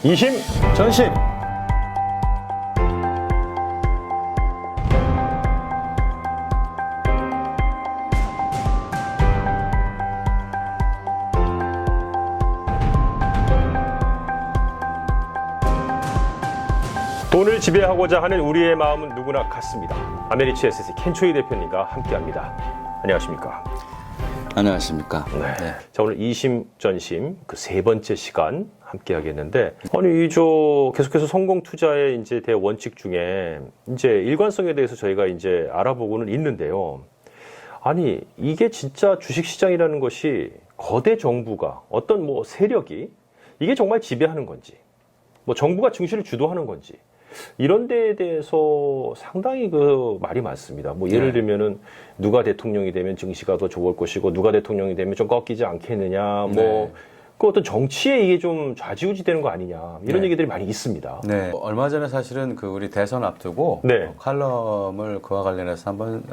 이심 전심. 돈을 지배하고자 하는 우리의 마음은 누구나 같습니다. 아메리치 SC 켄초이 대표님과 함께합니다. 안녕하십니까? 안녕하십니까? 네. 자, 오늘 이심 전심 그 세 번째 시간 함께 하겠는데, 아니 계속해서 성공 투자의 이제 대원칙 중에 이제 일관성에 대해서 저희가 이제 알아보고는 있는데요. 아니 이게 진짜 주식시장이라는 것이 거대 정부가 어떤 뭐 세력이 이게 정말 지배하는 건지, 뭐 정부가 증시를 주도하는 건지, 이런 데에 대해서 상당히 그 말이 많습니다. 뭐 예를 들면은 누가 대통령이 되면 증시가 더 좋을 것이고, 누가 대통령이 되면 좀 꺾이지 않겠느냐, 뭐 그 어떤 정치에 이게 좀 좌지우지되는 거 아니냐, 이런 얘기들이 많이 있습니다. 네. 얼마 전에 사실은 그 우리 대선 앞두고 칼럼을 그와 관련해서 한번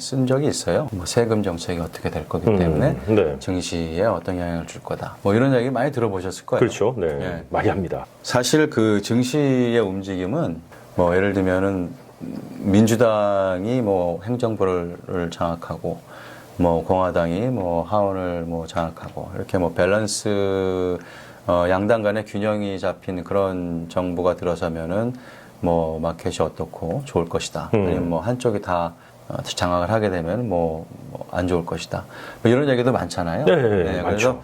쓴 적이 있어요. 뭐 세금 정책이 어떻게 될 거기 때문에 증시에 어떤 영향을 줄 거다. 뭐 이런 얘기 많이 들어보셨을 거예요. 그렇죠. 네. 많이 합니다. 사실 그 증시의 움직임은 뭐 예를 들면은 민주당이 뭐 행정부를 장악하고, 뭐 공화당이 뭐 하원을 뭐 장악하고, 이렇게 뭐 밸런스 양당 간의 균형이 잡힌 그런 정부가 들어서면은 뭐 마켓이 어떻고 좋을 것이다. 아니면 뭐 한쪽이 다 장악을 하게 되면 뭐 안 좋을 것이다. 뭐 이런 얘기도 많잖아요. 네, 많죠.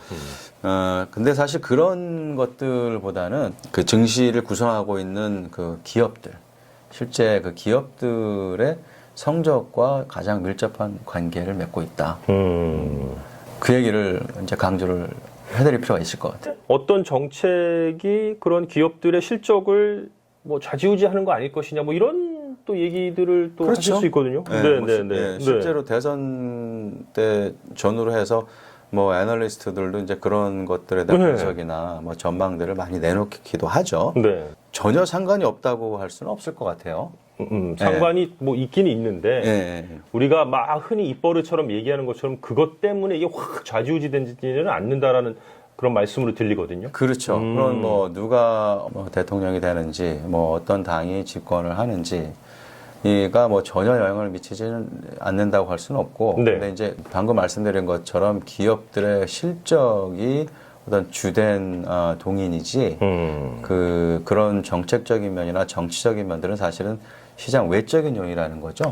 그래서 근데 사실 그런 것들보다는 그 증시를 구성하고 있는 그 기업들, 실제 그 기업들의 성적과 가장 밀접한 관계를 맺고 있다. 그 얘기를 이제 강조를 해드릴 필요가 있을 것 같아요. 어떤 정책이 그런 기업들의 실적을 뭐 좌지우지하는 거 아닐 것이냐, 뭐 이런 또 얘기들을 또 하실 수 있거든요. 실제로 대선 때 전후로 해서 뭐 애널리스트들도 이제 그런 것들에 대한 분석이나 뭐 전망들을 많이 내놓기도 하죠. 전혀 상관이 없다고 할 수는 없을 것 같아요. 상관이 뭐 있긴 있는데, 우리가 막 흔히 입버릇처럼 얘기하는 것처럼 그것 때문에 이게 확 좌지우지되지는 않는다라는 그런 말씀으로 들리거든요. 그렇죠. 그런 뭐 누가 뭐 대통령이 되는지, 뭐 어떤 당이 집권을 하는지 이가 뭐 전혀 영향을 미치지는 않는다고 할 수는 없고, 근데 이제 방금 말씀드린 것처럼 기업들의 실적이 어떤 주된 동인이지, 그런 정책적인 면이나 정치적인 면들은 사실은 시장 외적인 요인이라는 거죠.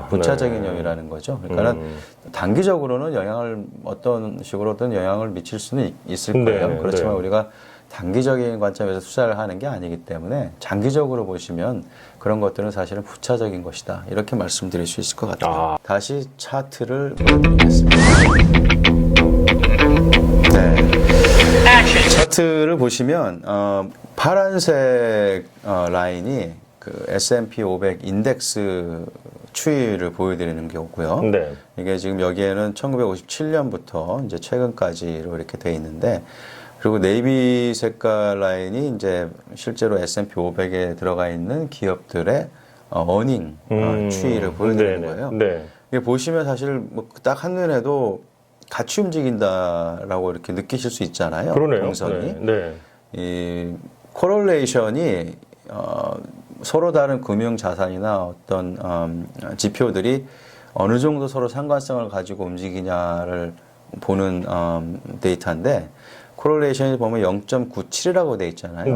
부차적인 요인이라는 거죠. 그러니까는 단기적으로는 영향을 어떤 식으로든 영향을 미칠 수는 있을 거예요. 그렇지만 우리가 단기적인 관점에서 투자를 하는 게 아니기 때문에 장기적으로 보시면 그런 것들은 사실은 부차적인 것이다. 이렇게 말씀드릴 수 있을 것 같아요. 다시 차트를 보여드리겠습니다. 차트를 보시면 파란색 라인이 그 S&P 500 인덱스 추이를 보여드리는 거고요. 이게 지금 여기에는 1957년부터 이제 최근까지로 이렇게 돼 있는데, 그리고 네이비 색깔 라인이 이제 실제로 S&P 500에 들어가 있는 기업들의 어닝 추이를 보여드리는 거예요. 이게 보시면 사실 뭐 딱 한눈에도 같이 움직인다라고 이렇게 느끼실 수 있잖아요. 동선이. 이 코럴레이션이 서로 다른 금융 자산이나 어떤 지표들이 어느 정도 서로 상관성을 가지고 움직이냐를 보는 데이터인데, 코럴레이션이 보면 0.97이라고 돼 있잖아요.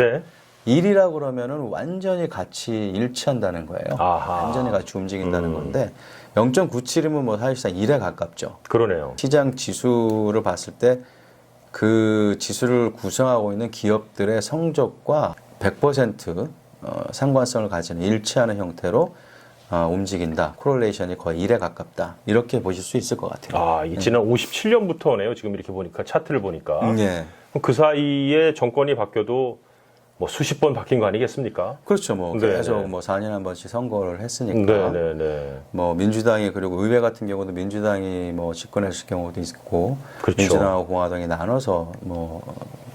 1이라고 그러면은 완전히 같이 일치한다는 거예요. 완전히 같이 움직인다는 건데, 0.97이면 뭐 사실상 1에 가깝죠. 그러네요. 시장 지수를 봤을 때 그 지수를 구성하고 있는 기업들의 성적과 100% 상관성을 가지는 일치하는 형태로 움직인다. 코럴레이션이 거의 1에 가깝다. 이렇게 보실 수 있을 것 같아요. 지난 57년부터네요. 지금 이렇게 보니까, 차트를 보니까. 그 사이에 정권이 바뀌어도 뭐 수십 번 바뀐 거 아니겠습니까? 그렇죠. 뭐 계속 뭐 4년에 한 번씩 선거를 했으니까. 뭐 민주당이, 그리고 의회 같은 경우도 민주당이 뭐 집권했을 경우도 있고, 민주당하고 공화당이 나눠서 뭐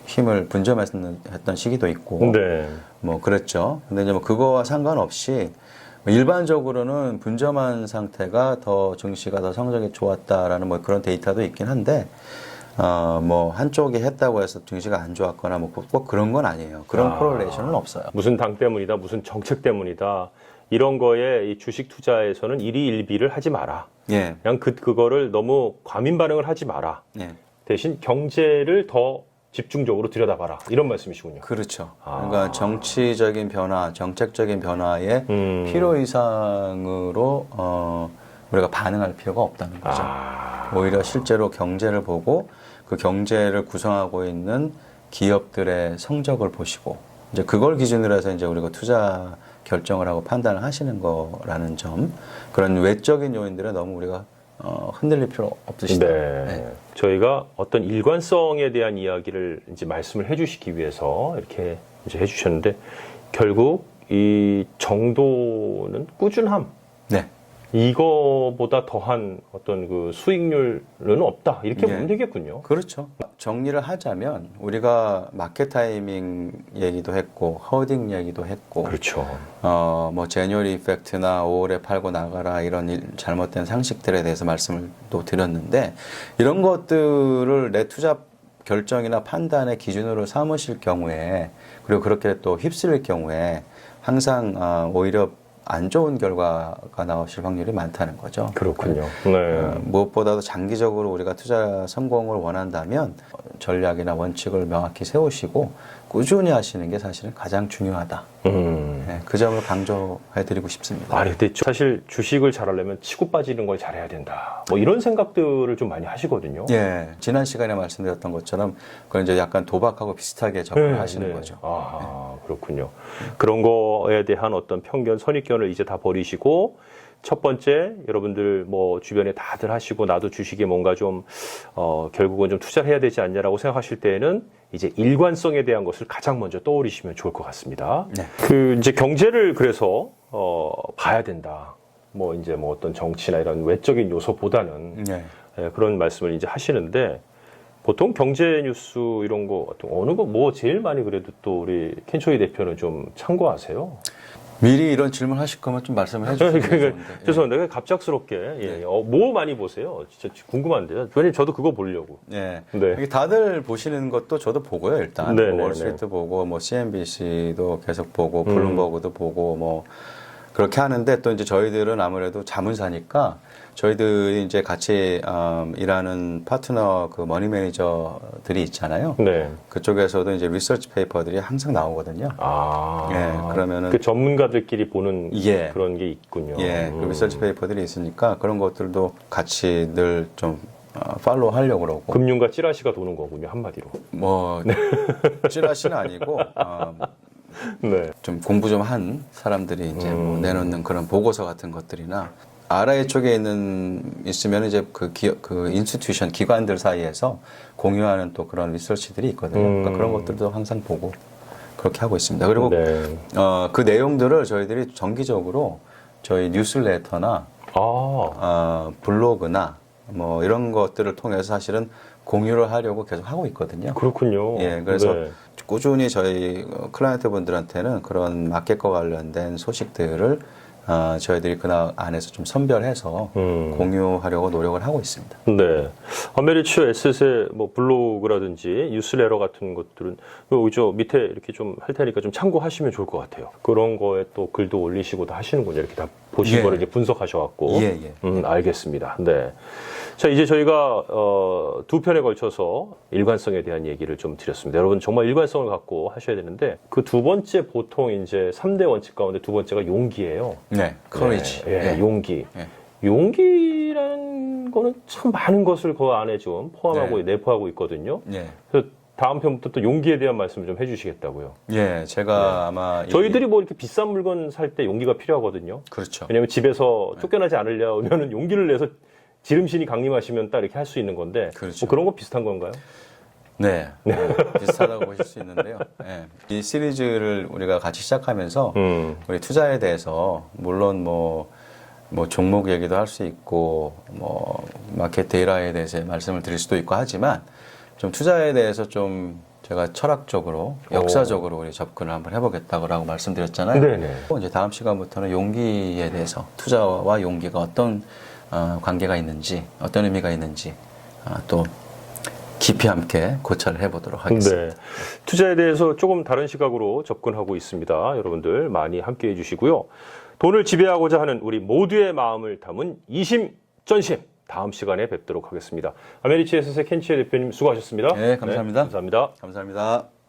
힘을 분점했던 시기도 있고, 뭐 그랬죠. 근데 이제 뭐 그거와 상관없이 일반적으로는 분점한 상태가 더 증시가 더 성적이 좋았다라는 뭐 그런 데이터도 있긴 한데, 뭐 한쪽이 했다고 해서 증시가 안 좋았거나 뭐 꼭 그런 건 아니에요. 그런 코렐레이션은 없어요. 무슨 당 때문이다, 무슨 정책 때문이다. 이런 거에 이 주식 투자에서는 일희일비를 하지 마라. 예. 그냥 그거를 너무 과민 반응을 하지 마라. 예. 대신 경제를 더 집중적으로 들여다봐라. 이런 말씀이시군요. 그렇죠. 그러니까 정치적인 변화, 정책적인 변화에 필요 이상으로 우리가 반응할 필요가 없다는 거죠. 오히려 실제로 경제를 보고 그 경제를 구성하고 있는 기업들의 성적을 보시고 이제 그걸 기준으로 해서 이제 우리가 투자 결정을 하고 판단을 하시는 거라는 점, 그런 외적인 요인들은 너무 우리가 흔들릴 필요 없으시다. 네. 네. 저희가 어떤 일관성에 대한 이야기를 이제 말씀을 해주시기 위해서 이렇게 이제 해주셨는데 결국 이 정도는 꾸준함. 네. 이거보다 더한 어떤 그 수익률은 없다. 이렇게 보면 되겠군요. 그렇죠. 정리를 하자면 우리가 마켓 타이밍 얘기도 했고 허딩 얘기도 했고 그렇죠. 뭐 제뉴얼 이펙트나 5월에 팔고 나가라 이런 잘못된 상식들에 대해서 말씀을 또 드렸는데 이런 것들을 내 투자 결정이나 판단의 기준으로 삼으실 경우에 그리고 그렇게 또 휩쓸릴 경우에 항상 오히려 안 좋은 결과가 나오실 확률이 많다는 거죠. 그렇군요. 네. 무엇보다도 장기적으로 우리가 투자 성공을 원한다면 전략이나 원칙을 명확히 세우시고 꾸준히 하시는 게 사실은 가장 중요하다. 네, 그 점을 강조해드리고 싶습니다. 아니, 근데 사실 주식을 잘하려면 치고 빠지는 걸 잘해야 된다. 뭐 이런 생각들을 좀 많이 하시거든요. 예, 지난 시간에 말씀드렸던 것처럼 그건 이제 약간 도박하고 비슷하게 접근을 하시는 거죠. 그렇군요. 그런 거에 대한 어떤 편견, 선입견을 이제 다 버리시고 첫 번째, 여러분들 뭐 주변에 다들 하시고 나도 주식에 뭔가 좀 결국은 좀 투자를 해야 되지 않냐라고 생각하실 때에는 이제 일관성에 대한 것을 가장 먼저 떠올리시면 좋을 것 같습니다. 네. 그 이제 경제를 그래서 봐야 된다. 뭐 이제 뭐 어떤 정치나 이런 외적인 요소보다는 그런 말씀을 이제 하시는데 보통 경제 뉴스 이런 거 어느 거 뭐 제일 많이 그래도 또 우리 켄초이 대표는 좀 참고하세요? 미리 이런 질문 하실 거면 좀 말씀을 해주시면 좋은데. 죄송합니다. 갑작스럽게. 뭐 많이 보세요? 진짜 궁금한데요. 왜냐면 저도 그거 보려고. 네. 다들 보시는 것도 저도 보고요, 일단. 뭐 월스트리트 보고, 뭐 CNBC도 계속 보고, 블룸버그도 보고, 뭐 그렇게 하는데 또 이제 저희들은 아무래도 자문사니까 저희들이 이제 같이 일하는 파트너 그 머니 매니저들이 있잖아요. 네. 그쪽에서도 이제 리서치 페이퍼들이 항상 나오거든요. 그러면은 그 전문가들끼리 보는 그런 게 있군요. 그 리서치 페이퍼들이 있으니까 그런 것들도 같이 늘 좀 팔로우 하려고 그러고. 금융과 찌라시가 도는 거군요, 한마디로. 뭐 찌라시는 아니고 좀 공부 좀 한 사람들이 이제 뭐 내놓는 그런 보고서 같은 것들이나 RI 쪽에 있으면 이제 그 인스티튜션 기관들 사이에서 공유하는 또 그런 리서치들이 있거든요. 그러니까 그런 것들도 항상 보고 그렇게 하고 있습니다. 그리고 그 내용들을 저희들이 정기적으로 저희 뉴스레터나 블로그나 뭐 이런 것들을 통해서 사실은 공유를 하려고 계속 하고 있거든요. 그렇군요. 그래서 꾸준히 저희 클라이언트 분들한테는 그런 마켓과 관련된 소식들을 저희들이 그 안에서 좀 선별해서 공유하려고 노력을 하고 있습니다. 네. 아메리츠 에셋의 뭐 블로그라든지 뉴스레터 같은 것들은 저 밑에 이렇게 좀 할 테니까 좀 참고하시면 좋을 것 같아요. 그런 거에 또 글도 올리시고도 하시는군요. 이렇게 다 보신 거를 이제 분석하셔갖고. 알겠습니다. 네. 자, 이제 저희가 두 편에 걸쳐서 일관성에 대한 얘기를 좀 드렸습니다. 여러분 정말 일관성을 갖고 하셔야 되는데 그 두 번째 보통 이제 3대 원칙 가운데 두 번째가 용기예요. 네, courage. 용기. 용기라는 거는 참 많은 것을 그 안에 좀 포함하고 내포하고 있거든요. 그래서 다음 편부터 또 용기에 대한 말씀을 좀 해주시겠다고요. 제가 아마 저희들이 뭐 이렇게 비싼 물건 살 때 용기가 필요하거든요. 그렇죠. 왜냐하면 집에서 쫓겨나지 않으려면은 용기를 내서 지름신이 강림하시면 딱 이렇게 할 수 있는 건데 뭐 그런 거 비슷한 건가요? 네, 비슷하다고 보실 수 있는데요. 이 시리즈를 우리가 같이 시작하면서 우리 투자에 대해서 물론 뭐 종목 얘기도 할 수 있고 뭐 마켓 데이터에 대해서 말씀을 드릴 수도 있고 하지만 좀 투자에 대해서 좀 제가 철학적으로 역사적으로 우리 접근을 한번 해보겠다고 말씀드렸잖아요. 이제 다음 시간부터는 용기에 대해서 투자와 용기가 어떤 관계가 있는지, 어떤 의미가 있는지, 또 깊이 함께 고찰을 해보도록 하겠습니다. 네. 투자에 대해서 조금 다른 시각으로 접근하고 있습니다. 여러분들 많이 함께해 주시고요. 돈을 지배하고자 하는 우리 모두의 마음을 담은 이심전심 다음 시간에 뵙도록 하겠습니다. 아메리치 에셋의 켄치의 대표님 수고하셨습니다. 네, 감사합니다. 네, 감사합니다. 감사합니다.